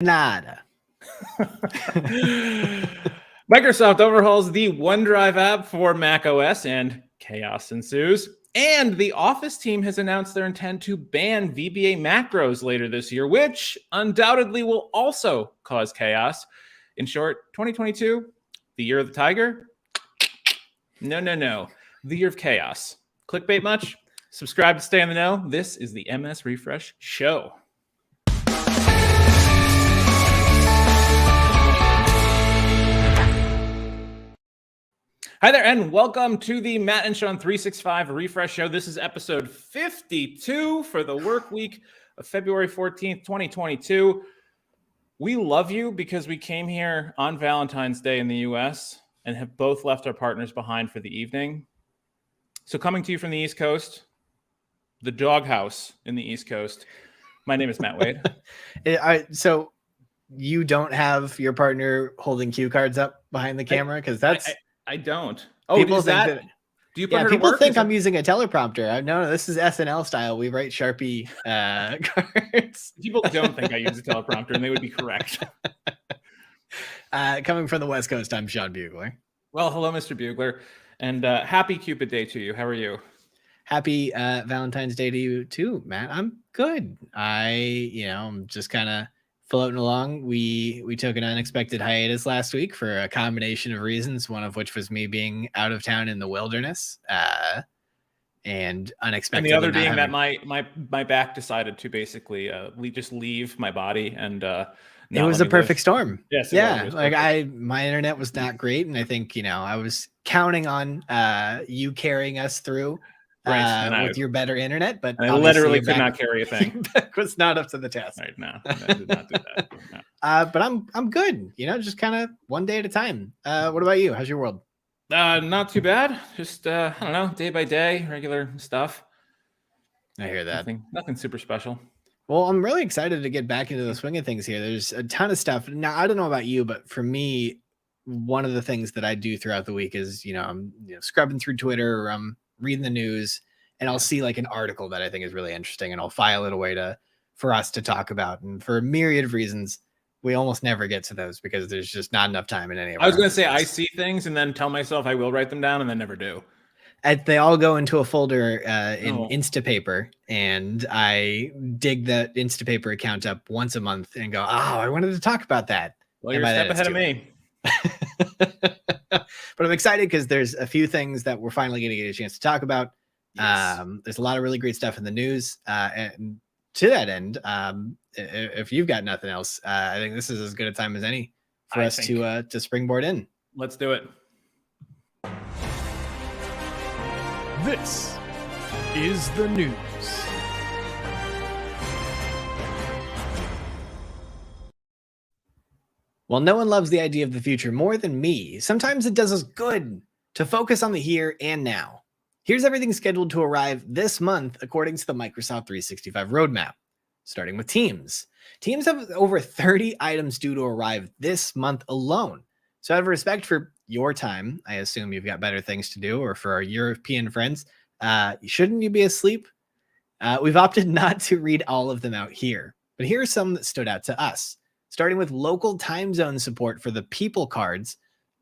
Nada. Microsoft overhauls the OneDrive app for macOS and chaos ensues. And the Office team has announced their intent to ban VBA macros later this year, which undoubtedly will also cause chaos. In short, 2022, the year of the tiger? No. The year of chaos. Clickbait much? Subscribe to stay in the know. This is the MS Refresh Show. Hi there, and welcome to the Matt and Sean 365 Refresh Show. This is episode 52 for the work week of February 14th, 2022. We love you because we came here on Valentine's Day in the US and have both left our partners behind for the evening. So coming to you from the East Coast, the doghouse in the East Coast, my name is Matt Wade. So you don't have your partner holding cue cards up behind the camera? Because that's... I don't. Oh, people think that. Do you put her to people work? think I'm using a teleprompter. No, this is SNL style. We write Sharpie cards. People don't think I use a teleprompter, and they would be correct. Coming from the West Coast, I'm Sean Bugler. Well, hello, Mr. Bugler, and happy Cupid Day to you. How are you? Happy Valentine's Day to you too, Matt. I'm good. I'm just kind of floating along. We took an unexpected hiatus last week for a combination of reasons, one of which was me being out of town in the wilderness, and unexpectedly. And the other being that my back decided to basically just leave my body, and it was a perfect storm. Yes, it was like my internet was not great, and I think I was counting on you carrying us through. With your better internet, but I literally could not carry a thing. Was not up to the test. Right, no, I did not do that. No. But I'm good. Just kind of one day at a time. What about you? How's your world? Not too bad. Just I don't know, day by day, regular stuff. I hear that. Nothing super special. Well, I'm really excited to get back into the swing of things here. There's a ton of stuff. Now, I don't know about you, but for me, one of the things that I do throughout the week is, I'm scrubbing through Twitter, or I'm reading the news, and I'll see like an article that I think is really interesting, and I'll file it away for us to talk about. And for a myriad of reasons, we almost never get to those because there's just not enough time in any of. I was going to say I see things and then tell myself I will write them down, and then never do. They all go into a folder in Instapaper, and I dig that Instapaper account up once a month and go, I wanted to talk about that. Well, you're a step ahead of me. But I'm excited because there's a few things that we're finally going to get a chance to talk about. Yes. There's a lot of really great stuff in the news. And to that end, if you've got nothing else, I think this is as good a time as any for us to springboard in. Let's do it. This is the news. Well, no one loves the idea of the future more than me. Sometimes it does us good to focus on the here and now. Here's everything scheduled to arrive this month according to the Microsoft 365 roadmap, starting with Teams. Teams have over 30 items due to arrive this month alone. So out of respect for your time, I assume you've got better things to do, or for our European friends, shouldn't you be asleep? We've opted not to read all of them out here, but here are some that stood out to us. Starting with local time zone support for the people cards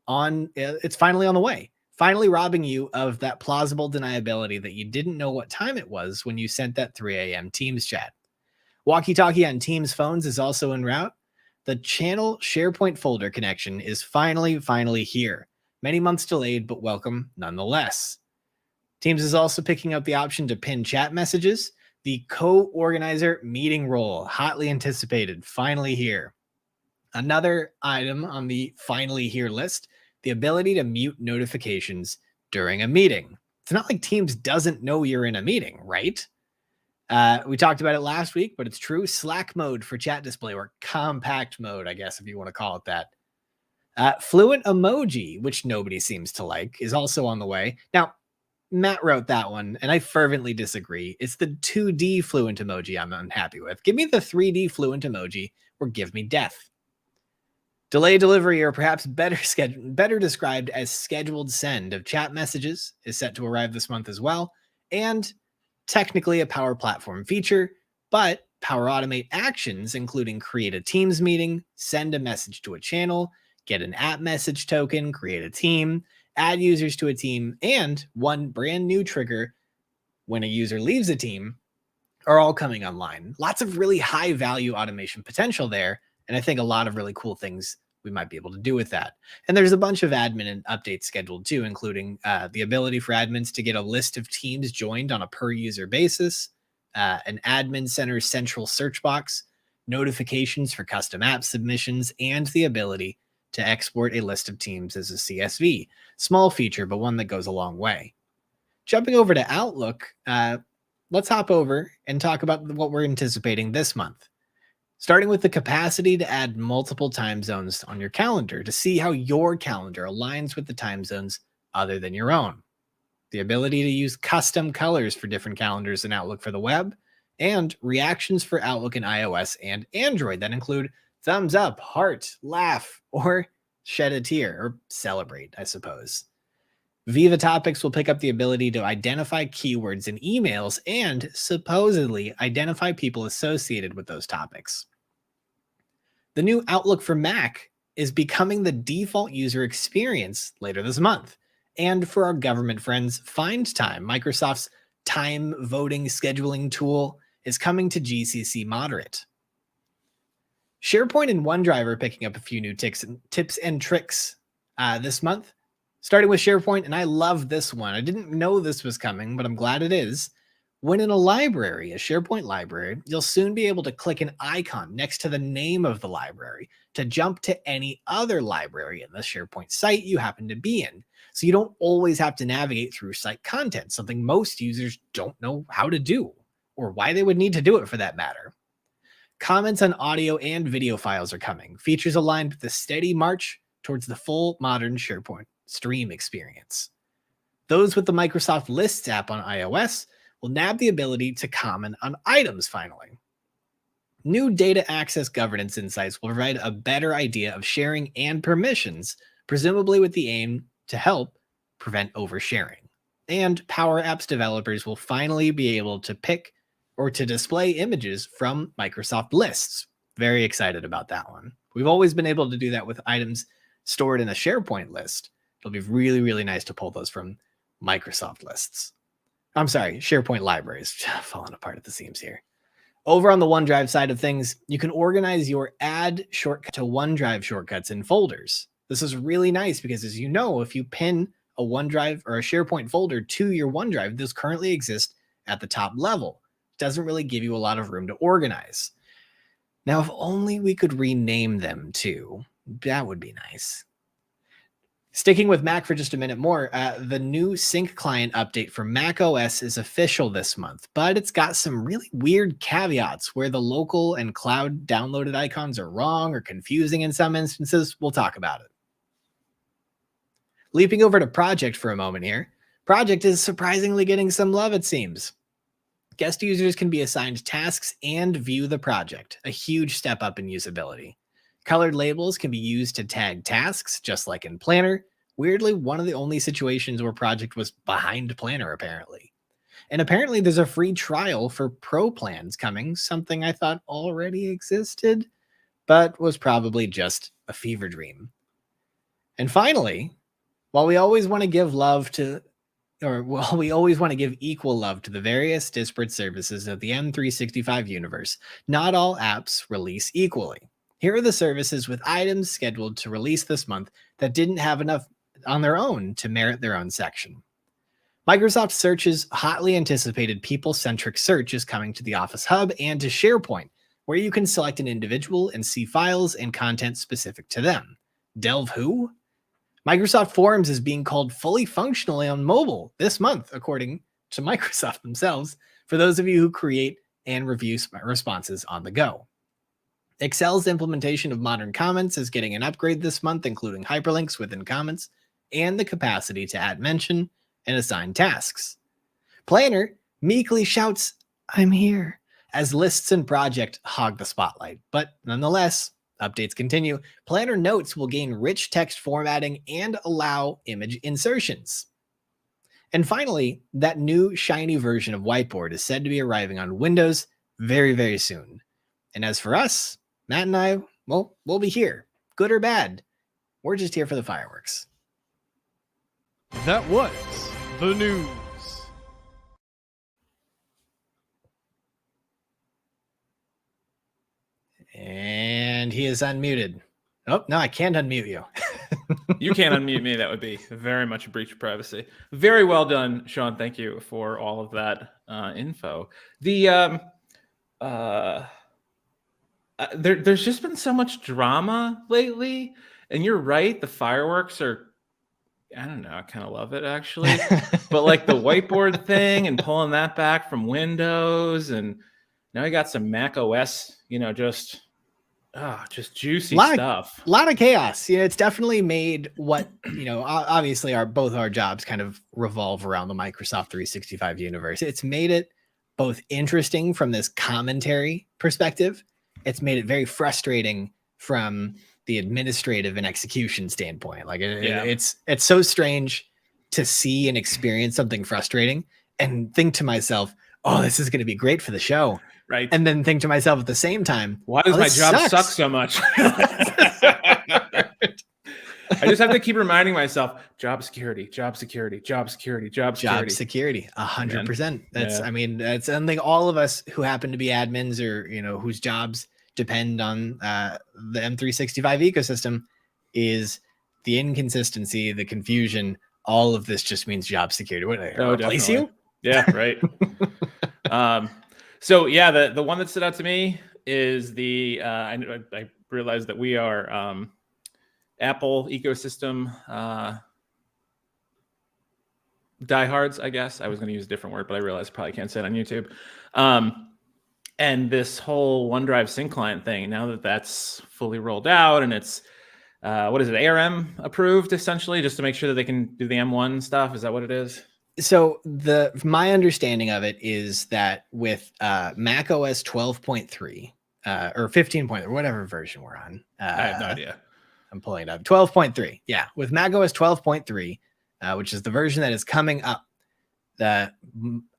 it's finally on the way. Finally robbing you of that plausible deniability that you didn't know what time it was when you sent that 3 a.m. Teams chat. Walkie-talkie on Teams phones is also en route. The channel SharePoint folder connection is finally here. Many months delayed, but welcome nonetheless. Teams is also picking up the option to pin chat messages. The co-organizer meeting role, hotly anticipated, finally here. Another item on the finally here list, the ability to mute notifications during a meeting. It's not like Teams doesn't know you're in a meeting, right? We talked about it last week, but it's true. Slack mode for chat display, or compact mode, I guess, if you want to call it that. Fluent Emoji, which nobody seems to like, is also on the way. Now, Matt wrote that one, and I fervently disagree. It's the 2D Fluent Emoji I'm unhappy with. Give me the 3D Fluent Emoji, or give me death. Delay delivery, or perhaps better described as scheduled send of chat messages, is set to arrive this month as well, and technically a Power Platform feature, but Power Automate actions, including create a Teams meeting, send a message to a channel, get an app message token, create a team, add users to a team, and one brand new trigger when a user leaves a team are all coming online. Lots of really high value automation potential there. And I think a lot of really cool things we might be able to do with that. And there's a bunch of admin and updates scheduled too, including the ability for admins to get a list of teams joined on a per user basis, an admin center central search box, notifications for custom app submissions, and the ability to export a list of teams as a CSV. Small feature, but one that goes a long way. Jumping over to Outlook, let's hop over and talk about what we're anticipating this month. Starting with the capacity to add multiple time zones on your calendar to see how your calendar aligns with the time zones other than your own. The ability to use custom colors for different calendars in Outlook for the web, and reactions for Outlook in iOS and Android that include thumbs up, heart, laugh, or shed a tear, or celebrate, I suppose. Viva Topics will pick up the ability to identify keywords in emails and supposedly identify people associated with those topics. The new Outlook for Mac is becoming the default user experience later this month. And for our government friends, Find Time, Microsoft's time voting scheduling tool, is coming to GCC Moderate. SharePoint and OneDrive are picking up a few new tips and tricks this month. Starting with SharePoint, and I love this one. I didn't know this was coming, but I'm glad it is. When in a library, a SharePoint library, you'll soon be able to click an icon next to the name of the library to jump to any other library in the SharePoint site you happen to be in. So you don't always have to navigate through site content, something most users don't know how to do, or why they would need to do it for that matter. Comments on audio and video files are coming, features aligned with the steady march towards the full modern SharePoint stream experience. Those with the Microsoft Lists app on iOS will nab the ability to comment on items finally. New data access governance insights will provide a better idea of sharing and permissions, presumably with the aim to help prevent oversharing. And Power Apps developers will finally be able to pick or to display images from Microsoft Lists. Very excited about that one. We've always been able to do that with items stored in a SharePoint list. It'll be really, really nice to pull those from Microsoft Lists. I'm sorry, SharePoint libraries. Falling apart at the seams here. Over on the OneDrive side of things, you can organize your add shortcut to OneDrive shortcuts in folders. This is really nice because, as you know, if you pin a OneDrive or a SharePoint folder to your OneDrive, those currently exist at the top level. It doesn't really give you a lot of room to organize. Now, if only we could rename them too. That would be nice. Sticking with Mac for just a minute more, the new Sync client update for macOS is official this month, but it's got some really weird caveats where the local and cloud downloaded icons are wrong or confusing in some instances. We'll talk about it. Leaping over to Project for a moment here. Project is surprisingly getting some love, it seems. Guest users can be assigned tasks and view the project, a huge step up in usability. Colored labels can be used to tag tasks, just like in Planner. Weirdly, one of the only situations where Project was behind Planner, apparently. And apparently there's a free trial for Pro plans coming, something I thought already existed, but was probably just a fever dream. And finally, while we always want to give equal love to the various disparate services of the M365 universe, not all apps release equally. Here are the services with items scheduled to release this month that didn't have enough on their own to merit their own section. Microsoft Search's hotly anticipated people-centric search is coming to the Office Hub and to SharePoint, where you can select an individual and see files and content specific to them. Delve who? Microsoft Forms is being called fully functional on mobile this month, according to Microsoft themselves, for those of you who create and review responses on the go. Excel's implementation of modern comments is getting an upgrade this month, including hyperlinks within comments and the capacity to add mention and assign tasks. Planner meekly shouts, "I'm here," as lists and project hog the spotlight. But nonetheless, updates continue. Planner notes will gain rich text formatting and allow image insertions. And finally, that new shiny version of Whiteboard is said to be arriving on Windows very, very soon. And as for us, Matt and I, well, we'll be here, good or bad. We're just here for the fireworks. That was the news. And he is unmuted. Oh, no, I can't unmute you. You can't unmute me. That would be very much a breach of privacy. Very well done, Sean. Thank you for all of that info. There's just been so much drama lately, and you're right. The fireworks are, I don't know, I kind of love it actually. But like the whiteboard thing and pulling that back from Windows, and now you got some macOS, just juicy stuff. A lot of chaos. It's definitely made what, obviously both our jobs kind of revolve around the Microsoft 365 universe. It's made it both interesting from this commentary perspective. It's made it very frustrating from the administrative and execution standpoint. Like it's so strange to see and experience something frustrating and think to myself, oh, this is going to be great for the show. Right. And then think to myself at the same time, why does my job suck so much? I just have to keep reminding myself, job security, job security, job security, job security. Job security, 100%. That's, I mean, that's something all of us who happen to be admins or, whose jobs depend on the M365 ecosystem is the inconsistency, the confusion. All of this just means job security. What, replace you? Yeah, right. So yeah, the one that stood out to me is I realized that we are Apple ecosystem diehards, I guess. I was going to use a different word, but I realized I probably can't say it on YouTube. And this whole OneDrive sync client thing, now that that's fully rolled out and it's, what is it, ARM approved essentially, just to make sure that they can do the M1 stuff. Is that what it is? So my understanding of it is that with macOS 12.3 or 15.3, whatever version we're on. I have no idea. I'm pulling it up. 12.3. Yeah. With macOS 12.3, which is the version that is coming up,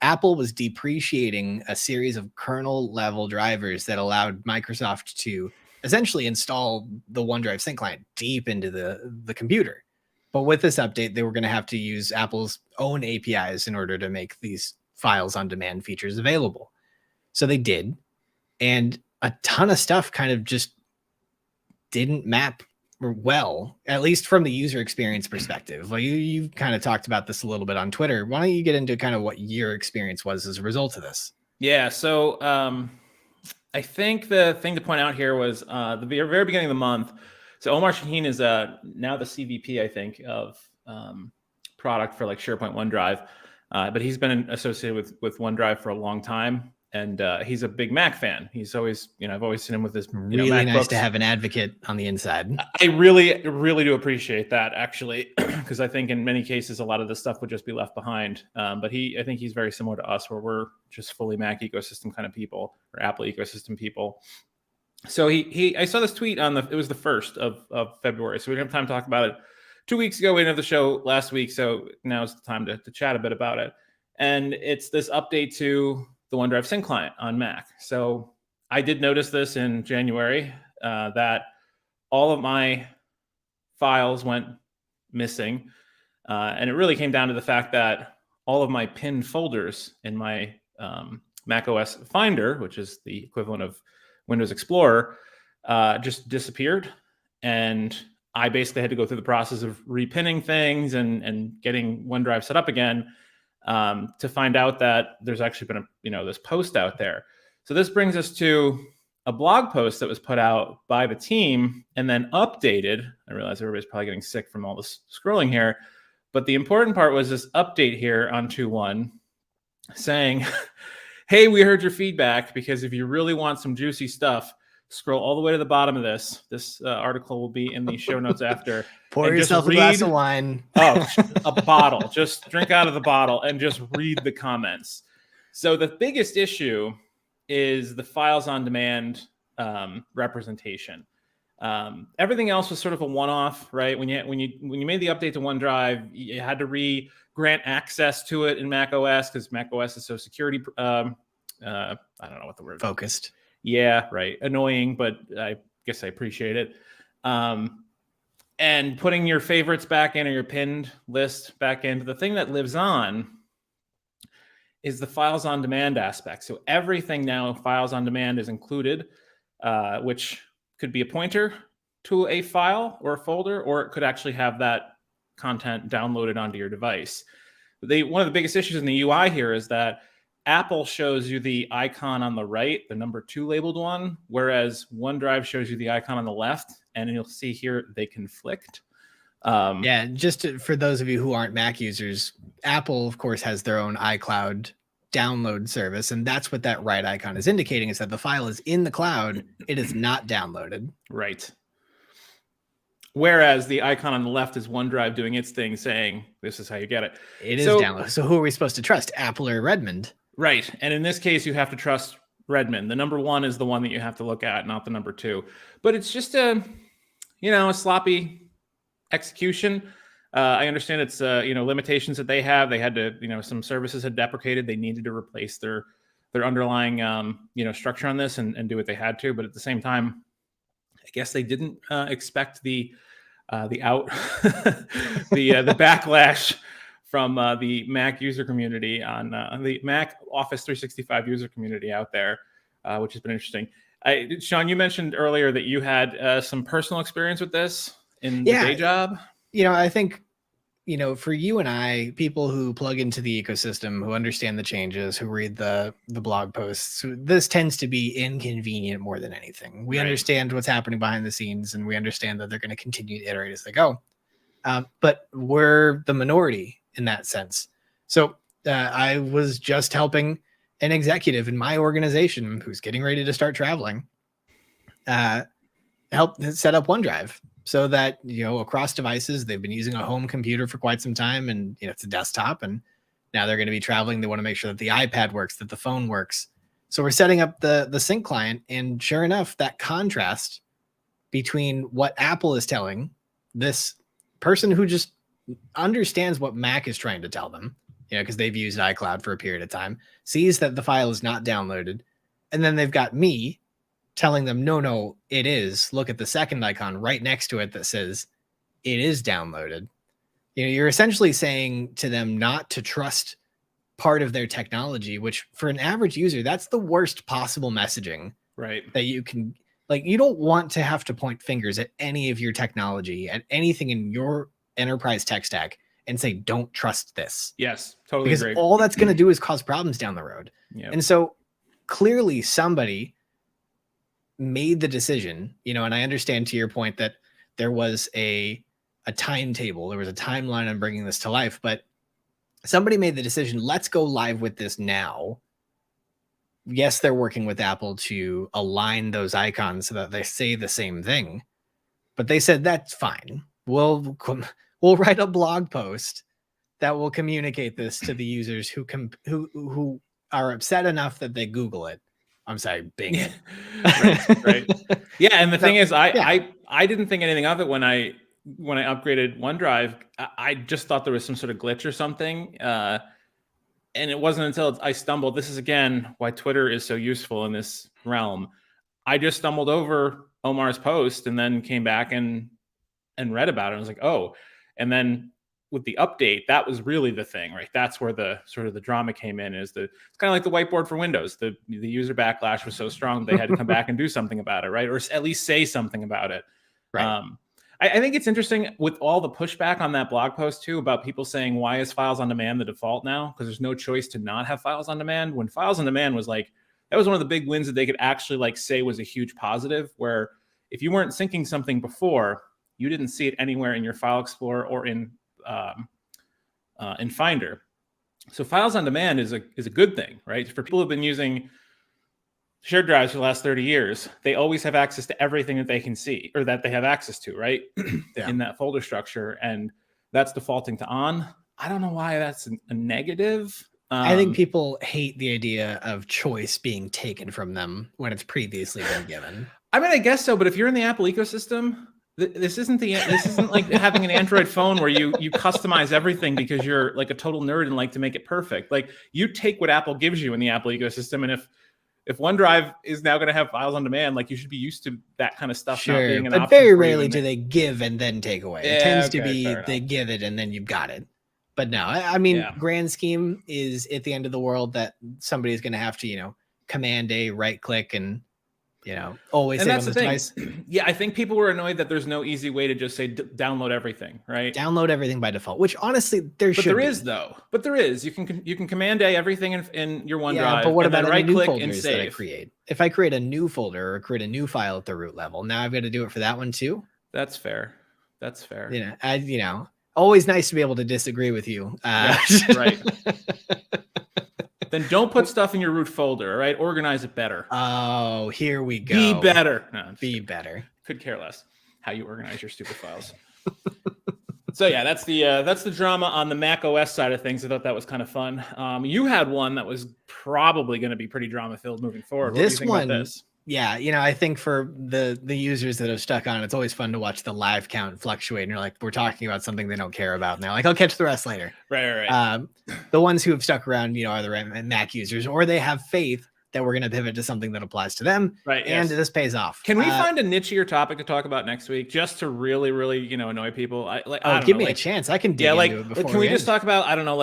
Apple was depreciating a series of kernel level drivers that allowed Microsoft to essentially install the OneDrive sync client deep into the computer. But with this update, they were going to have to use Apple's own APIs in order to make these files on demand features available. So they did. And a ton of stuff kind of just didn't map well, at least from the user experience perspective. Well, you kind of talked about this a little bit on Twitter. Why don't you get into kind of what your experience was as a result of this? Yeah. So I think the thing to point out here was the very beginning of the month. So Omar Shaheen is now the CVP, I think, of product for like SharePoint OneDrive, but he's been associated with OneDrive for a long time, and he's a big Mac fan. He's always, I've always seen him with his really MacBooks. Nice to have an advocate on the inside. I really, really do appreciate that, actually, because I think in many cases a lot of this stuff would just be left behind. But I think he's very similar to us, where we're just fully Mac ecosystem kind of people or Apple ecosystem people. So I saw this tweet it was the 1st of February. So we didn't have time to talk about it 2 weeks ago. We didn't have the show last week. So now's the time to chat a bit about it. And it's this update to the OneDrive sync client on Mac. So I did notice this in January that all of my files went missing. And it really came down to the fact that all of my pinned folders in my macOS Finder, which is the equivalent of Windows Explorer, just disappeared. And I basically had to go through the process of repinning things and getting OneDrive set up again to find out that there's actually been this post out there. So this brings us to a blog post that was put out by the team and then updated. I realize everybody's probably getting sick from all this scrolling here, but the important part was this update here on 2.1 saying, hey, we heard your feedback, because if you really want some juicy stuff, scroll all the way to the bottom of this. This article will be in the show notes after. Pour yourself a glass of wine. Oh, a bottle. Just drink out of the bottle and just read the comments. So the biggest issue is the files on demand representation. Everything else was sort of a one-off, right? When you made the update to OneDrive, you had to grant access to it in macOS because macOS is so security I don't know what the word. Focused. Yeah, right. Annoying, but I guess I appreciate it. And putting your favorites back in or your pinned list back in. The thing that lives on is the files on demand aspect. So everything now, files on demand is included, which could be a pointer to a file or a folder, or it could actually have that content downloaded onto your device. One of the biggest issues in the UI here is that Apple shows you the icon on the right, the number 2 labeled one, whereas OneDrive shows you the icon on the left, and you'll see here they conflict. Yeah, for those of you who aren't Mac users, Apple, of course, has their own iCloud download service, and that's what that right icon is indicating, is that the file is in the cloud, it is not downloaded. Right. Whereas the icon on the left is OneDrive doing its thing, saying, this is how you get it. It is downloaded. So who are we supposed to trust, Apple or Redmond? Right. And in this case, you have to trust Redmond. The number 1 is the one that you have to look at, not the number 2. But it's just a sloppy execution. I understand it's limitations that they have. They had to, some services had deprecated. They needed to replace their underlying structure on this and do what they had to. But at the same time, I guess they didn't expect the backlash from the Mac user community on the Mac Office 365 user community out there, which has been interesting. Sean, you mentioned earlier that you had some personal experience with this in the day job. I think, for you and I, people who plug into the ecosystem, who understand the changes, who read the blog posts, this tends to be inconvenient more than anything. We understand what's happening behind the scenes, and we understand that they're going to continue to iterate as they go. But we're the minority in that sense. So I was just helping an executive in my organization who's getting ready to start traveling, help set up OneDrive. So that, across devices, they've been using a home computer for quite some time, and it's a desktop, and now they're going to be traveling. They want to make sure that the iPad works, that the phone works. So we're setting up the sync client, and sure enough, that contrast between what Apple is telling this person who just understands what Mac is trying to tell them, because they've used iCloud for a period of time, sees that the file is not downloaded, and then they've got me telling them, no, it is. Look at the second icon right next to it that says it is downloaded. You're essentially saying to them not to trust part of their technology, which for an average user, that's the worst possible messaging. Right. That you can, you don't want to have to point fingers at any of your technology, at anything in your enterprise tech stack, and say, don't trust this. Yes, totally because agree. all that's going to do is cause problems down the road. Yep. And so clearly somebody made the decision, and I understand to your point that there was a timetable, there was a timeline on bringing this to life, but somebody made the decision, let's go live with this now. Yes, they're working with Apple to align those icons so that they say the same thing, but they said, that's fine. We'll write a blog post that will communicate this to the users who are upset enough that they Google it. I'm sorry, Bing it. right. Yeah, and the thing is, I didn't think anything of it when I upgraded OneDrive. I just thought there was some sort of glitch or something, and it wasn't until I stumbled. This is again why Twitter is so useful in this realm. I just stumbled over Omar's post and then came back and read about it. I was like, oh, and then with the update, that was really the thing, right? That's where the sort of the drama came in. It's kind of like the whiteboard for Windows. The user backlash was so strong they had to come back and do something about it, right? Or at least say something about it. Right. I think it's interesting with all the pushback on that blog post too about people saying, why is files on demand the default now? Because there's no choice to not have files on demand. When files on demand was that was one of the big wins that they could actually say was a huge positive, where if you weren't syncing something before, you didn't see it anywhere in your file explorer or in Finder. So files on demand is a good thing, right? For people who've been using shared drives for the last 30 years, they always have access to everything that they can see or that they have access to, right? In that folder structure. And that's defaulting to on. I don't know why that's a negative. I think people hate the idea of choice being taken from them when it's previously been given. I mean, I guess so. But if you're in the Apple ecosystem, This isn't like having an Android phone where you customize everything because you're like a total nerd and like to make it perfect. Like you take what Apple gives you in the Apple ecosystem, and if OneDrive is now going to have files on demand, like you should be used to that kind of stuff not being an option. But very rarely do they give and then take away. It tends to be they give it and then you've got it. But no, I mean, grand scheme is at the end of the world that somebody's going to have to, Command A, right click, and always save on the device. Yeah, I think people were annoyed that there's no easy way to just say download everything, right? Download everything by default, which honestly there is though. But there is. You can Command A everything in your OneDrive. Yeah, but what about right new click folders and save? that I create? If I create a new folder or create a new file at the root level, now I've got to do it for that one too. That's fair. Always nice to be able to disagree with you. Right. Then don't put stuff in your root folder, all right? Organize it better. Oh, here we go. Be better. No, be better. Could care less how you organize your stupid files. So yeah, that's the drama on the macOS side of things. I thought that was kind of fun. You had one that was probably going to be pretty drama filled moving forward. What do you think about this? Yeah, I think for the users that have stuck on, it's always fun to watch the live count fluctuate. And you're like, we're talking about something they don't care about. And they're like, I'll catch the rest later. Right. The ones who have stuck around, are the Mac users, or they have faith that we're going to pivot to something that applies to them. Right. And this pays off. Can we find a nichier topic to talk about next week just to really, really, annoy people? Give me a chance. I can dig into it before can we just talk about, I don't know,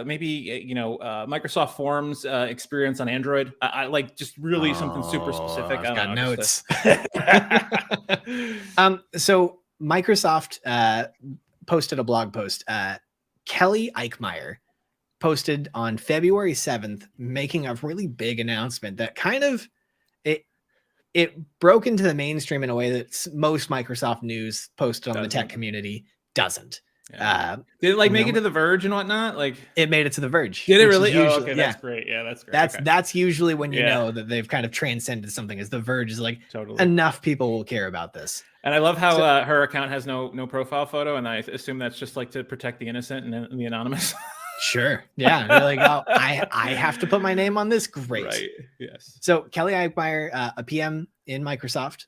maybe, Microsoft Forms experience on Android? I like just really something super specific. I've got notes. So Microsoft posted a blog post. Kelly Eichmeyer posted on February 7th, making a really big announcement that kind of it broke into the mainstream in a way that most Microsoft news posted on the tech community doesn't. Yeah. Did it make it to The Verge and whatnot? Like it made it to The Verge. Did it really? Okay, that's great. Yeah, that's great. That's usually when you know that they've kind of transcended something. As The Verge is like enough people will care about this. And I love how her account has no profile photo, and I assume that's just like to protect the innocent and the anonymous. Sure. Yeah. You're like, oh, I have to put my name on this. Great. Right. Yes. So Kelly Eichmeyer, a PM in Microsoft,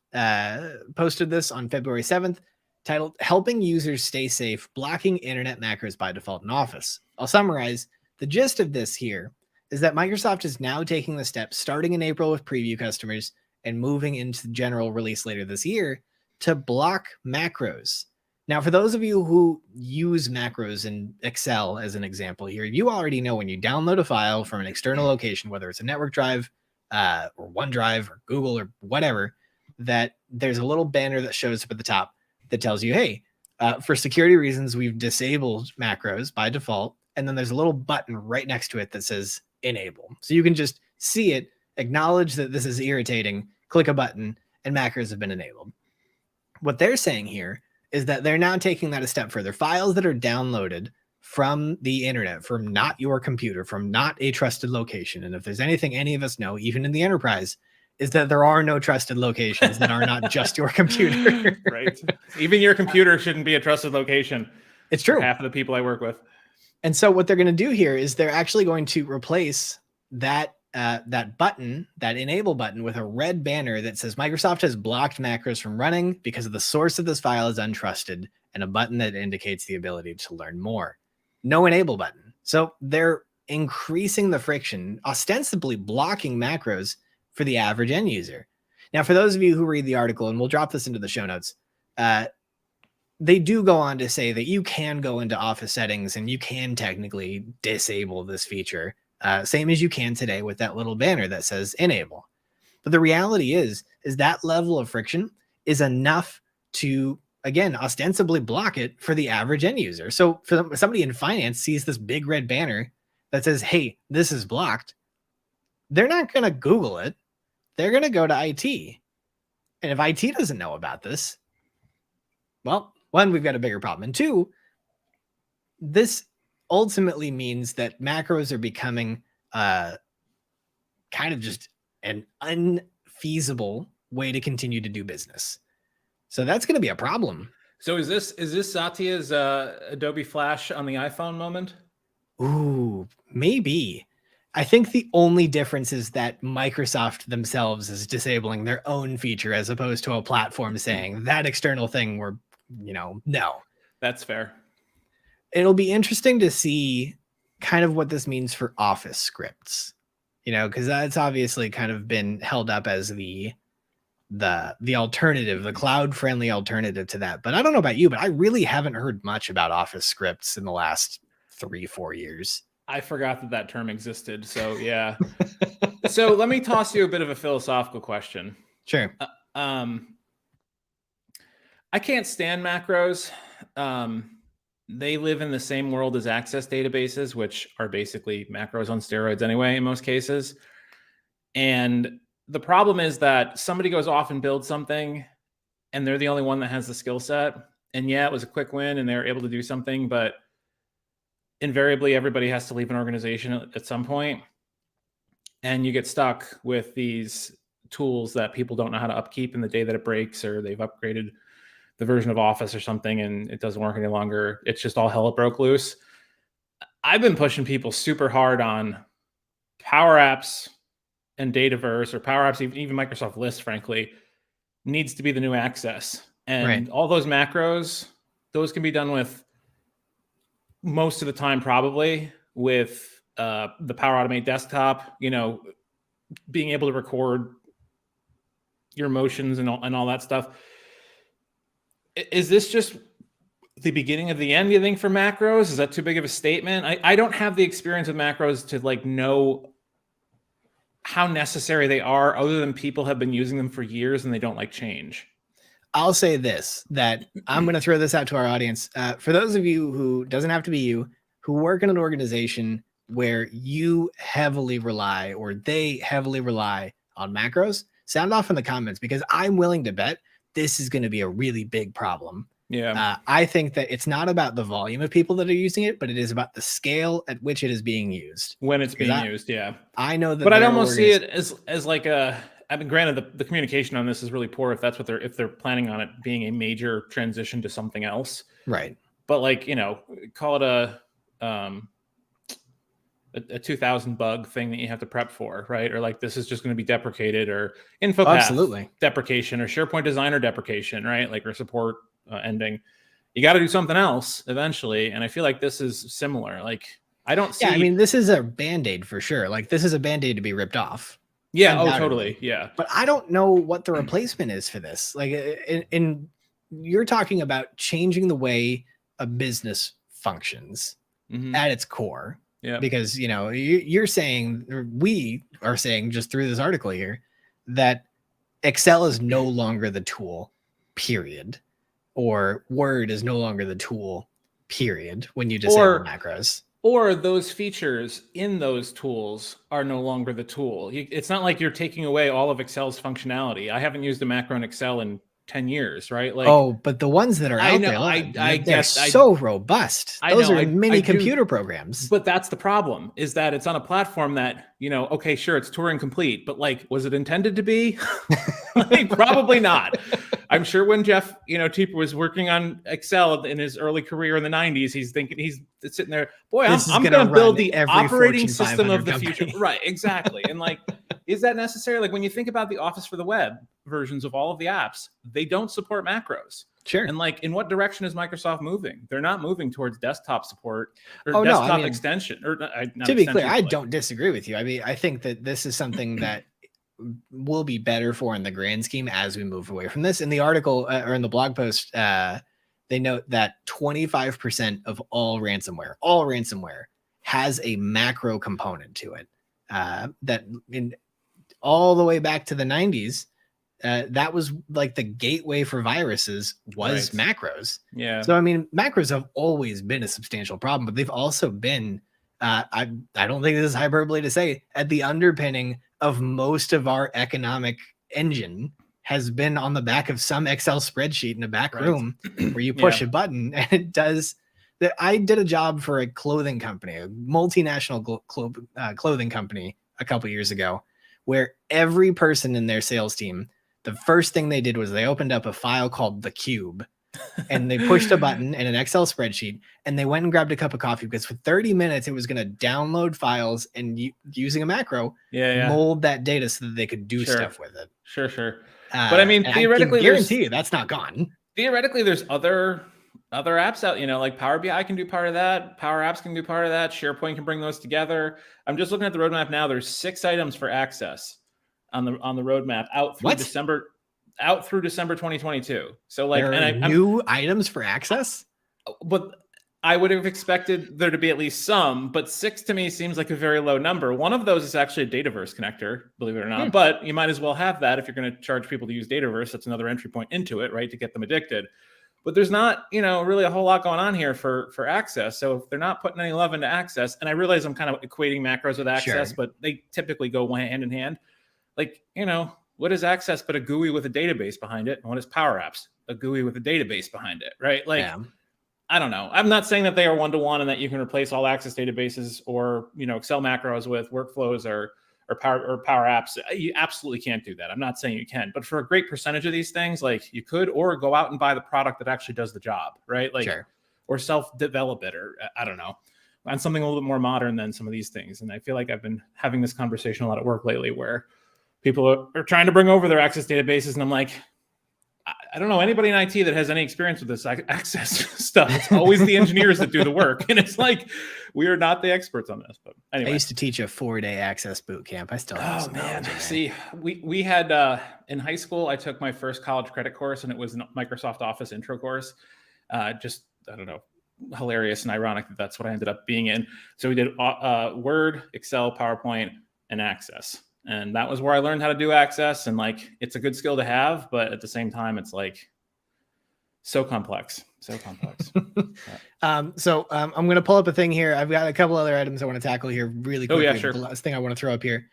posted this on February 7th, titled "Helping Users Stay Safe, Blocking Internet Macros by Default in Office." I'll summarize. The gist of this here is that Microsoft is now taking the steps, starting in April with preview customers and moving into general release later this year, to block macros. Now, for those of you who use macros in Excel as an example here, you already know when you download a file from an external location, whether it's a network drive or OneDrive or Google or whatever, that there's a little banner that shows up at the top that tells you, hey, for security reasons, we've disabled macros by default. And then there's a little button right next to it that says enable. So you can just see it, acknowledge that this is irritating, click a button, and macros have been enabled. What they're saying here is that they're now taking that a step further. Files that are downloaded from the internet, from not your computer, from not a trusted location. And if there's anything any of us know, even in the enterprise, is that there are no trusted locations that are not just your computer. Right. Even your computer shouldn't be a trusted location. It's true. Half of the people I work with. And so what they're going to do here is they're actually going to replace that button, that enable button, with a red banner that says Microsoft has blocked macros from running because of the source of this file is untrusted, and a button that indicates the ability to learn more. No enable button. So they're increasing the friction, ostensibly blocking macros for the average end user. Now, for those of you who read the article, and we'll drop this into the show notes, they do go on to say that you can go into Office settings and you can technically disable this feature. Same as you can today with that little banner that says enable. But the reality is that level of friction is enough to, again, ostensibly block it for the average end user. So for somebody in finance sees this big red banner that says, hey, this is blocked, they're not going to Google it. They're going to go to IT. And if IT doesn't know about this, well, one, we've got a bigger problem. And two, this ultimately means that macros are becoming kind of just an unfeasible way to continue to do business. So that's going to be a problem. So is this Satya's Adobe Flash on the iPhone moment? Ooh, maybe. I think the only difference is that Microsoft themselves is disabling their own feature as opposed to a platform saying that external thing no. That's fair. It'll be interesting to see kind of what this means for Office scripts, because that's obviously kind of been held up as the alternative, the cloud-friendly alternative to that. But I don't know about you, but I really haven't heard much about Office scripts in the last 3-4 years. I forgot that term existed. So yeah. So let me toss you a bit of a philosophical question. Sure. I can't stand macros. They live in the same world as access databases, which are basically macros on steroids anyway, in most cases. And the problem is that somebody goes off and builds something and they're the only one that has the skill set. And yeah, it was a quick win and they're able to do something, but invariably everybody has to leave an organization at some point. And you get stuck with these tools that people don't know how to upkeep in the day that it breaks, or they've upgraded the version of Office or something and it doesn't work any longer. It's just all hell broke loose. I've been pushing people super hard on Power Apps and Dataverse, or Power Apps, even Microsoft List, frankly, needs to be the new Access. And all those macros, those can be done with most of the time, probably with the Power Automate desktop, being able to record your motions and all that stuff. Is this just the beginning of the end, you think, for macros? Is that too big of a statement? I don't have the experience with macros to know how necessary they are, other than people have been using them for years and they don't like change. I'll say this, that I'm going to throw this out to our audience. For those of you who, doesn't have to be you, who work in an organization where you heavily rely, or they heavily rely on macros, sound off in the comments, because I'm willing to bet this is going to be a really big problem. Yeah. I think that it's not about the volume of people that are using it, but it is about the scale at which it is being used. When it's being used, yeah. I know that, but I'd almost see it as like a. I mean, granted, the communication on this is really poor if that's what if they're planning on it being a major transition to something else, right? But call it a 2000 bug thing that you have to prep for, right? Or this is just going to be deprecated, or InfoPath deprecation, or SharePoint Designer deprecation, right? Or support ending. You got to do something else eventually, and I feel like this is similar. I don't see. Yeah, I mean, this is a Band-Aid for sure. This is a Band-Aid to be ripped off. Yeah. Oh, totally. Yeah. But I don't know what the replacement is for this. You're talking about changing the way a business functions at its core. Yeah. Because, you're saying, or we are saying just through this article here, that Excel is no longer the tool, period. Or Word is no longer the tool, period, when you disable macros. Or those features in those tools are no longer the tool. It's not like you're taking away all of Excel's functionality. I haven't used a macro in Excel in 10 years, right? But the ones that are out there, they're so robust. Those are mini computer programs. But that's the problem, is that it's on a platform that, okay, sure, it's Turing complete, but was it intended to be? Probably not. I'm sure when Jeff, Teeper was working on Excel in his early career in the 90s, he's sitting there, boy, I'm going to build the operating system of the future. Right, exactly. And is that necessary? When you think about the Office for the web versions of all of the apps, they don't support macros. Sure. And in what direction is Microsoft moving? They're not moving towards desktop support or desktop extension. Or not to be clear, I don't disagree with you. I mean, I think that this is something that will be better for in the grand scheme as we move away from this. In the article or in the blog post, they note that 25% of all ransomware has a macro component to it. That all the way back to the 90s, that was the gateway for viruses was macros. Yeah. So, I mean, macros have always been a substantial problem, but they've also been, I don't think this is hyperbole to say, at the underpinning of most of our economic engine has been on the back of some Excel spreadsheet in a back room where you push a button and it does that. I did a job for a clothing company, a multinational clothing company a couple years ago, where every person in their sales team, the first thing they did was they opened up a file called The Cube and they pushed a button in an Excel spreadsheet, and they went and grabbed a cup of coffee because for 30 minutes it was going to download files and using a macro mold that data so that they could do stuff with it. Sure. But I mean, theoretically, I can guarantee you that's not gone. Theoretically, there's other apps out, like Power BI can do part of that. Power Apps can do part of that. SharePoint can bring those together. I'm just looking at the roadmap now. There's 6 items for access on the roadmap out through December 2022. So like, new items for access. But I would have expected there to be at least some, but 6 to me seems like a very low number. One of those is actually a Dataverse connector, believe it or not. But you might as well have that if you're going to charge people to use Dataverse. That's another entry point into it, right? To get them addicted. But there's not, really a whole lot going on here for access. So if they're not putting any love into access, and I realize I'm kind of equating macros with access, but they typically go hand in hand. Like, what is access but a GUI with a database behind it? And what is Power Apps? A GUI with a database behind it, right? Like, I don't know. I'm not saying that they are one-to-one and that you can replace all access databases or, Excel macros with workflows or Power Apps. You absolutely can't do that. I'm not saying you can, but for a great percentage of these things, like you could, or go out and buy the product that actually does the job, right? Like, or self-develop it, or I don't know, on something a little bit more modern than some of these things. And I feel like I've been having this conversation a lot at work lately where people are trying to bring over their access databases. And I'm like, I don't know anybody in IT that has any experience with this access stuff. It's always the engineers that do the work. And it's like, we are not the experts on this. But anyway. I used to teach a 4-day access boot camp. I still have some knowledge. See, we had, in high school, I took my first college credit course, and it was a Microsoft Office intro course. Just, I don't know, hilarious and ironic that that's what I ended up being in. So we did Word, Excel, PowerPoint, and Access. And that was where I learned how to do access. And like, it's a good skill to have, but at the same time, it's like so complex. So I'm going to pull up a thing here. I've got a couple other items I want to tackle here really quickly. Oh, yeah, sure. The last thing I want to throw up here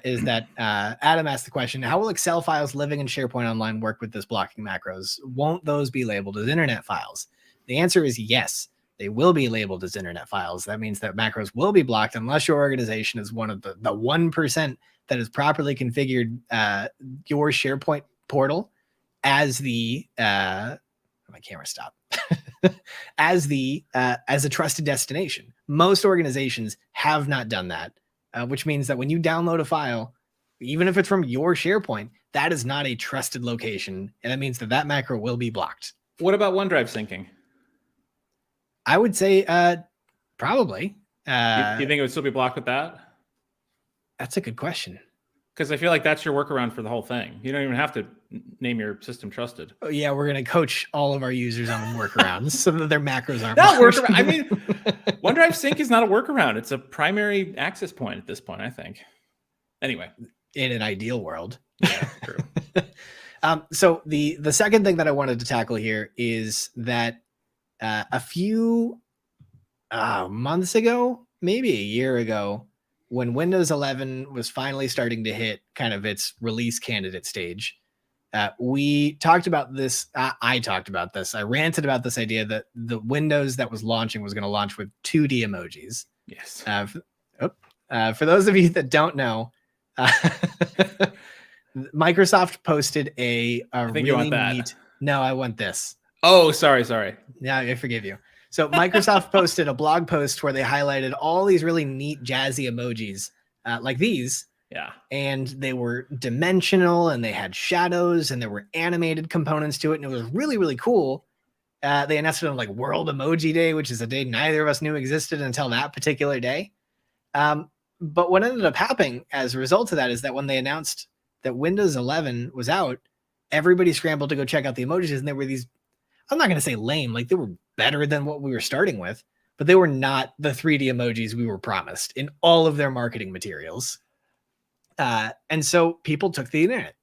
is that Adam asked the question, how will Excel files living in SharePoint Online work with this blocking macros? Won't those be labeled as internet files? The answer is yes. They will be labeled as internet files. That means that macros will be blocked unless your organization is one of the 1% that has properly configured your SharePoint portal as the my camera stopped as a trusted destination. Most organizations have not done that, which means that when you download a file, even if it's from your SharePoint, that is not a trusted location, and that means that macro will be blocked. What about OneDrive syncing? I would say probably. Do you think it would still be blocked with that? That's a good question. Because I feel like that's your workaround for the whole thing. You don't even have to name your system trusted. Oh, yeah, we're going to coach all of our users on workarounds so that their macros aren't not workaround. I mean, OneDrive Sync is not a workaround. It's a primary access point at this point, I think. Anyway. In an ideal world. Yeah, true. So the second thing that I wanted to tackle here is that a few months ago, maybe a year ago, when Windows 11 was finally starting to hit kind of its release candidate stage, we talked about this. I talked about this. I ranted about this idea that the Windows that was launching was going to launch with 2D emojis. Yes. For those of you that don't know, Microsoft posted a really neat. No, I want this. Oh, sorry. Yeah, I forgive you. So Microsoft posted a blog post where they highlighted all these really neat jazzy emojis like these. Yeah. And they were dimensional and they had shadows and there were animated components to it. And it was really, really cool. They announced it on like World Emoji Day, which is a day neither of us knew existed until that particular day. But what ended up happening as a result of that is that when they announced that Windows 11 was out, everybody scrambled to go check out the emojis. And there were these, I'm not going to say lame, like they were better than what we were starting with, but they were not the 3D emojis we were promised in all of their marketing materials. And so people took the internet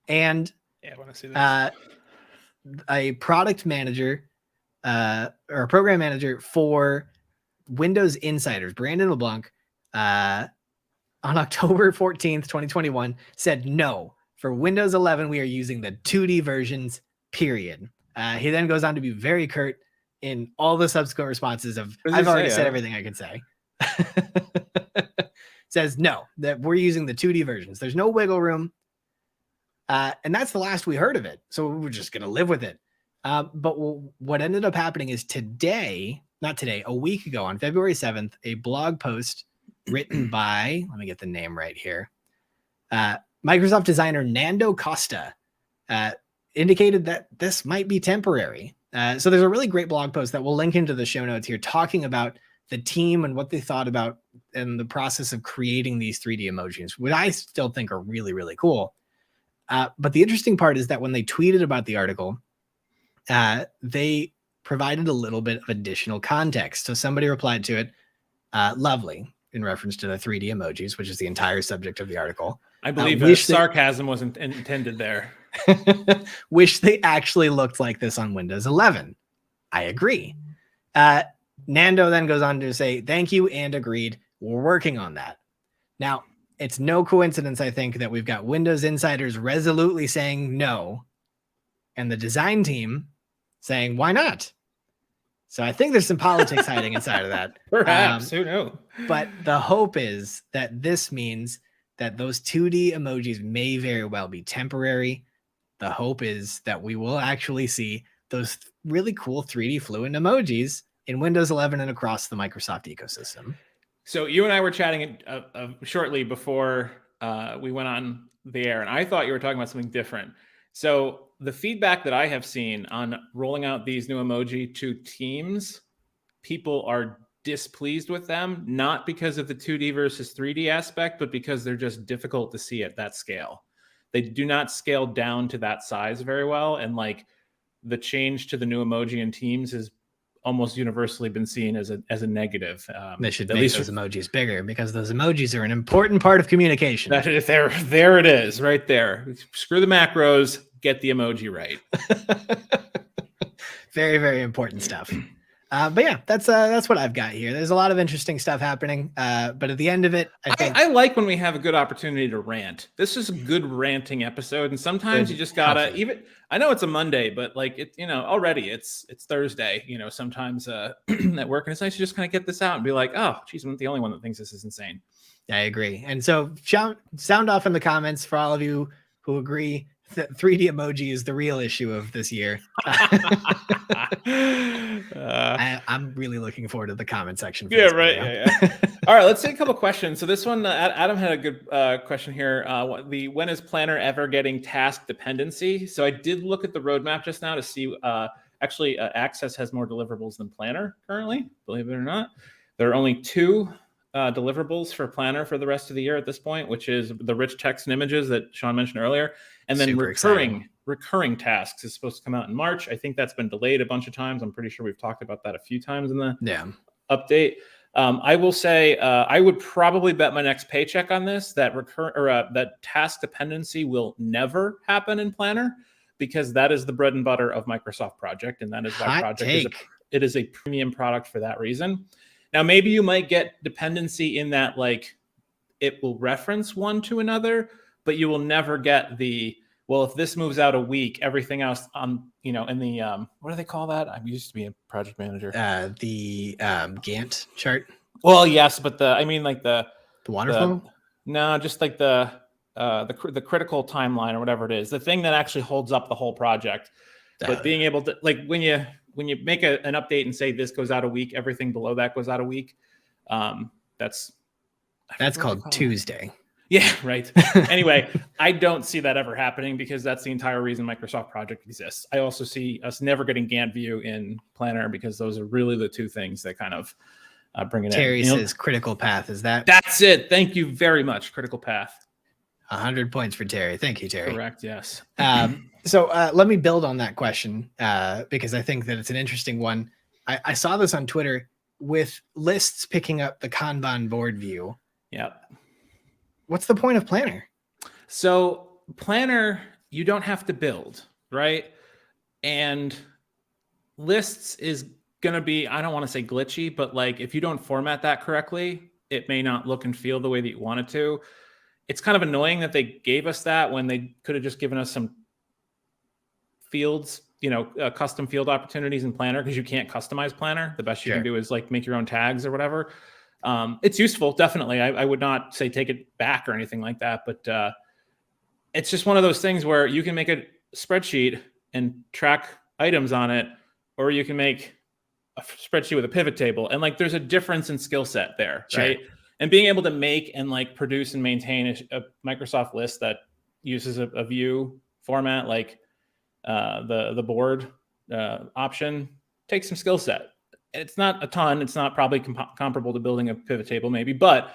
and I want to see this. A product manager or a program manager for Windows Insiders, Brandon LeBlanc, on October 14th, 2021, said no, for Windows 11, we are using the 2D versions, period. He then goes on to be very curt in all the subsequent responses of, I've already said everything I can say. Says no, that we're using the 2D versions. There's no wiggle room. And that's the last we heard of it. So we're just going to live with it. What ended up happening is a week ago on February 7th, a blog post written by, let me get the name right here, Microsoft designer Nando Costa indicated that this might be temporary. So there's a really great blog post that we'll link into the show notes here talking about the team and what they thought about and the process of creating these 3D emojis, which I still think are really, really cool. But the interesting part is that when they tweeted about the article, they provided a little bit of additional context. So somebody replied to it, lovely, in reference to the 3D emojis, which is the entire subject of the article. I believe sarcasm wasn't intended there. Wish they actually looked like this on Windows 11. I agree. Nando then goes on to say, thank you and agreed. We're working on that. Now, it's no coincidence, I think, that we've got Windows insiders resolutely saying no, and the design team saying, why not? So I think there's some politics hiding inside of that. Perhaps, who knows? But the hope is that this means that those 2D emojis may very well be temporary. The hope is that we will actually see those really cool 3D Fluent emojis in Windows 11 and across the Microsoft ecosystem. So you and I were chatting shortly before we went on the air, and I thought you were talking about something different. So the feedback that I have seen on rolling out these new emoji to Teams, people are displeased with them, not because of the 2D versus 3D aspect, but because they're just difficult to see at that scale. They do not scale down to that size very well. And like the change to the new emoji in Teams has almost universally been seen as a negative. They should make those emojis bigger because those emojis are an important part of communication. There it is, right there. Screw the macros, get the emoji right. Very, very important stuff. But yeah, that's what I've got here. There's a lot of interesting stuff happening. But at the end of it, I like when we have a good opportunity to rant. This is a good ranting episode. And sometimes you just gotta I know it's a Monday, but like it, already it's Thursday, sometimes at work, and it's nice to just kind of get this out and be like, oh, geez, I'm not the only one that thinks this is insane. I agree. And so sound off in the comments for all of you who agree that 3D emoji is the real issue of this year. I'm really looking forward to the comment section. Yeah, right. Yeah. All right, let's take a couple questions. So this one, Adam had a good question here. When is Planner ever getting task dependency? So I did look at the roadmap just now to see. Actually, Access has more deliverables than Planner currently. Believe it or not, there are only 2 deliverables for Planner for the rest of the year at this point, which is the rich text and images that Sean mentioned earlier, and then recurring tasks is supposed to come out in March. I think that's been delayed a bunch of times. I'm pretty sure we've talked about that a few times in the update. I will say I would probably bet my next paycheck on this that that task dependency will never happen in Planner, because that is the bread and butter of Microsoft Project, and that is why Project is a premium product for that reason. Now, maybe you might get dependency in that, like, it will reference one to another, but you will never get if this moves out a week, everything else in the, what do they call that? I used to be a project manager. The Gantt chart. Well, yes, but the waterfall? No, just like the critical timeline or whatever it is, the thing that actually holds up the whole project. But being able to, like, when you make an update and say this goes out a week, everything below that goes out a week. That's called Tuesday. Yeah, right. Anyway, I don't see that ever happening, because that's the entire reason Microsoft Project exists. I also see us never getting Gantt view in Planner, because those are really the 2 things that kind of bring it in. Terry says critical path. Is that? That's it. Thank you very much. Critical path. 100 points for Terry. Thank you, Terry. Correct. Yes. So let me build on that question because I think that it's an interesting one. I saw this on Twitter with lists picking up the Kanban board view. Yep. What's the point of Planner? So Planner, you don't have to build, right? And lists is going to be, I don't want to say glitchy, but like if you don't format that correctly, it may not look and feel the way that you want it to. It's kind of annoying that they gave us that when they could have just given us some fields, custom field opportunities in Planner, because you can't customize Planner. The best you can do is like make your own tags or whatever. It's useful, definitely. I would not say take it back or anything like that, but it's just one of those things where you can make a spreadsheet and track items on it, or you can make a spreadsheet with a pivot table. And like, there's a difference in skill set there, Sure. right? And being able to make and like produce and maintain a Microsoft list that uses a view format, like the board option, takes some skill set. It's not a ton. It's not probably comparable to building a pivot table, maybe, but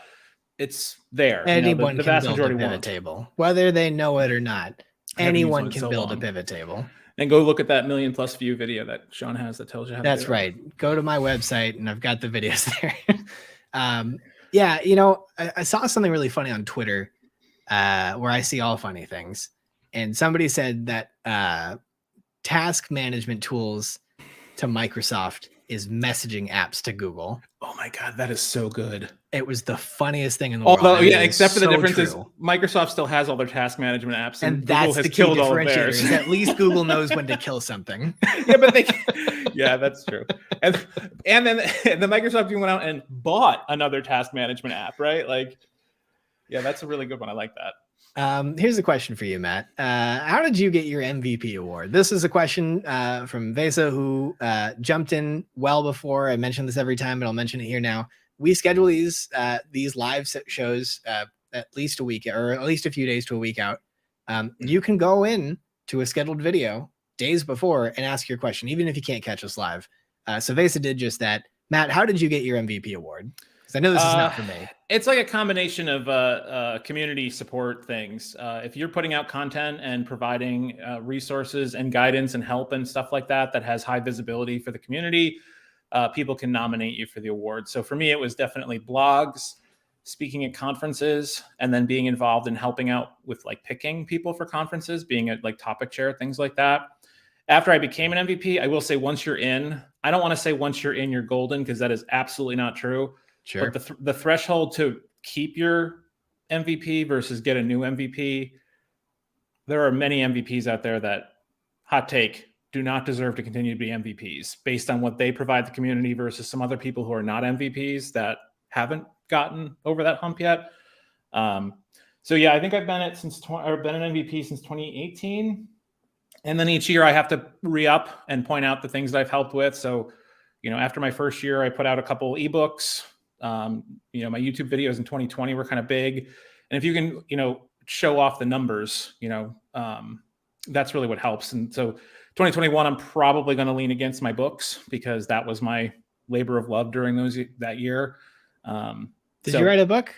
it's there. Anyone the can vast build a majority pivot won't. table, whether they know it or not. I haven't used one Anyone in can so build a long. pivot table. And go look at that 1,000,000+ view video that Sean has that tells you how to That's do it. right. Go to my website and I've got the videos there. Yeah, you know, I saw something really funny on Twitter where I see all funny things. And somebody said that task management tools to Microsoft is messaging apps to Google. Oh my God, that is so good. It was the funniest thing in the world. Although, It yeah, is except for the so difference is true. Microsoft still has all their task management apps, And Google that's has the key killed all of differentiator. theirs. Is at least Google knows when to kill something. Yeah, but yeah, that's true. And then the Microsoft team went out and bought another task management app, right? Like, yeah, that's a really good one. I like that. Here's a question for you, Matt. How did you get your MVP award? This is a question from Vesa, who jumped in well before. I mention this every time, but I'll mention it here now. We schedule these live shows at least a week, or at least a few days to a week out. You can go in to a scheduled video days before and ask your question, even if you can't catch us live. So Vesa did just that. Matt, how did you get your MVP award? I know this is not for me. It's like a combination of community support things. If you're putting out content and providing resources and guidance and help and stuff like that, that has high visibility for the community, people can nominate you for the award. So for me, it was definitely blogs, speaking at conferences, and then being involved in helping out with like picking people for conferences, being a like topic chair, things like that. After I became an MVP, I will say once you're in, I don't want to say once you're in, you're golden, because that is absolutely not true. Sure. But the threshold to keep your MVP versus get a new MVP, there are many MVPs out there that, hot take, do not deserve to continue to be MVPs based on what they provide the community versus some other people who are not MVPs that haven't gotten over that hump yet. So yeah, I think I've been I've been an MVP since 2018. And then each year I have to re-up and point out the things that I've helped with. So, after my first year, I put out a couple ebooks. My YouTube videos in 2020 were kind of big. And if you can, show off the numbers, that's really what helps. And so 2021, I'm probably going to lean against my books because that was my labor of love during that year. Did you write a book?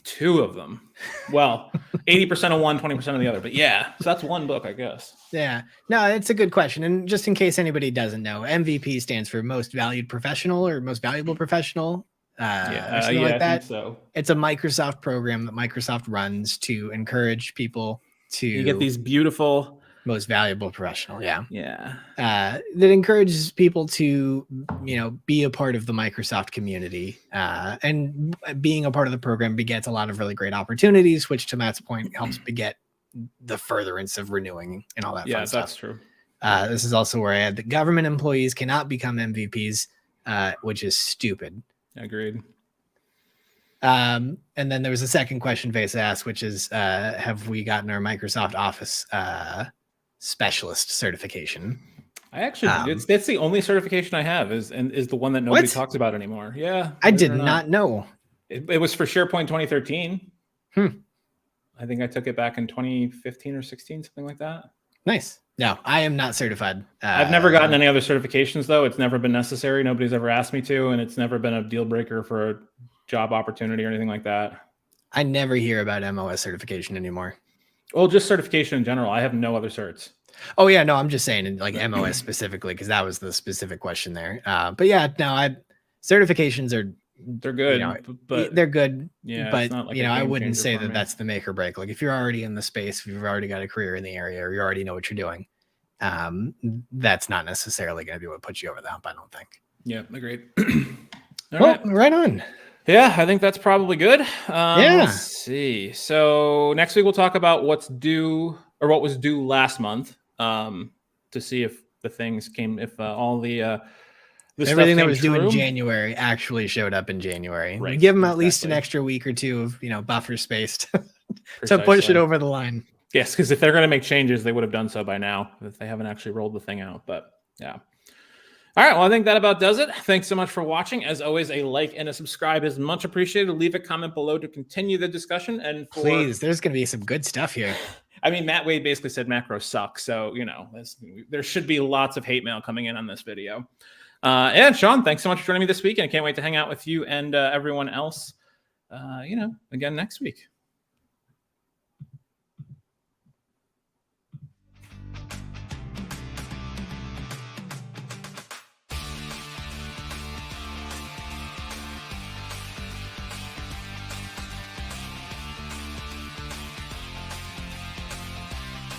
2 of them. Well, 80% of one, 20% of the other. But yeah, so that's one book, I guess. Yeah. No, it's a good question. And just in case anybody doesn't know, MVP stands for Most Valued Professional or Most Valuable Professional. Or something like that. I think so. It's a Microsoft program that Microsoft runs to encourage people to you get these beautiful most valuable professional. Yeah. Yeah. That encourages people to, be a part of the Microsoft community. And being a part of the program begets a lot of really great opportunities, which to Matt's point helps beget the furtherance of renewing and all that fun stuff. That's true. This is also where I add that government employees cannot become MVPs, which is stupid. Agreed. And then there was a second question Vesa asked, which is, have we gotten our Microsoft Office specialist certification? I actually, that's the only certification I have is the one that nobody talks about anymore. Yeah. I did not know. It was for SharePoint 2013. I think I took it back in 2015 or 16, something like that. Nice. No, I am not certified. I've never gotten any other certifications, though. It's never been necessary. Nobody's ever asked me to, and it's never been a deal breaker for a job opportunity or anything like that. I never hear about MOS certification anymore. Well, just certification in general. I have no other certs. Oh, yeah. No, I'm just saying like MOS specifically, because that was the specific question there. But yeah, no, certifications they're good, but they're good. Yeah, but like I wouldn't say that that's the make or break. Like if you're already in the space, if you've already got a career in the area, or you already know what you're doing, that's not necessarily going to be what puts you over the hump, I don't think. Yeah, agreed. Right on. Yeah, I think that's probably good. Yeah. Let's see. So next week we'll talk about what was due last month, to see if the things came, if all the everything that was due in January actually showed up in January. Right, We give them at least an extra week or two of buffer space to push it over the line. Yes, because if they're going to make changes, they would have done so by now if they haven't actually rolled the thing out. But Yeah. All right. Well, I think that about does it. Thanks so much for watching. As always, a like and a subscribe is much appreciated. Leave a comment below to continue the discussion. And Please, there's going to be some good stuff here. I mean, Matt Wade basically said macros suck. So, there should be lots of hate mail coming in on this video. And Sean, thanks so much for joining me this week. And I can't wait to hang out with you and everyone else, again next week.